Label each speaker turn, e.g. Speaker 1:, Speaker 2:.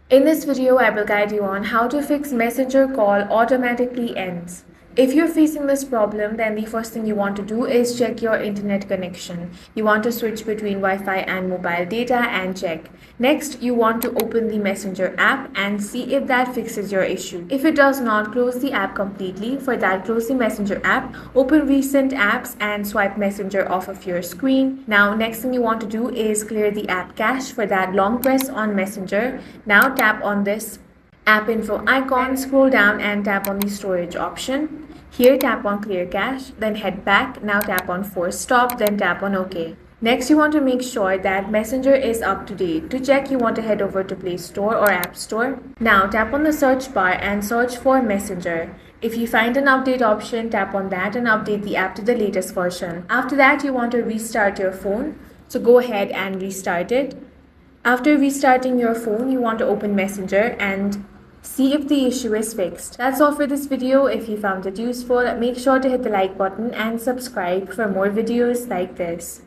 Speaker 1: In this video, I will guide you on how to fix Messenger call automatically ends. If you're facing this problem, then the first thing you want to do is check your internet connection. You want to switch between Wi-Fi and mobile data and check. Next, you want to open the Messenger app and see if that fixes your issue. If it does not, close the app completely. For that, close the Messenger app, open recent apps and swipe Messenger off of your screen. Now, next thing you want to do is clear the app cache. For that, long press on Messenger. Now tap on this app info icon, scroll down and tap on the storage option. Here tap on clear cache, then head back. Now tap on force stop, then tap on OK. Next, you want to make sure that Messenger is up to date. To check, you want to head over to Play Store or App Store. Now tap on the search bar and search for Messenger. If you find an update option, tap on that and update the app to the latest version. After that, you want to restart your phone. So go ahead and restart it. After restarting your phone, you want to open Messenger and see if the issue is fixed. That's all for this video. If you found it useful, make sure to hit the like button and subscribe for more videos like this.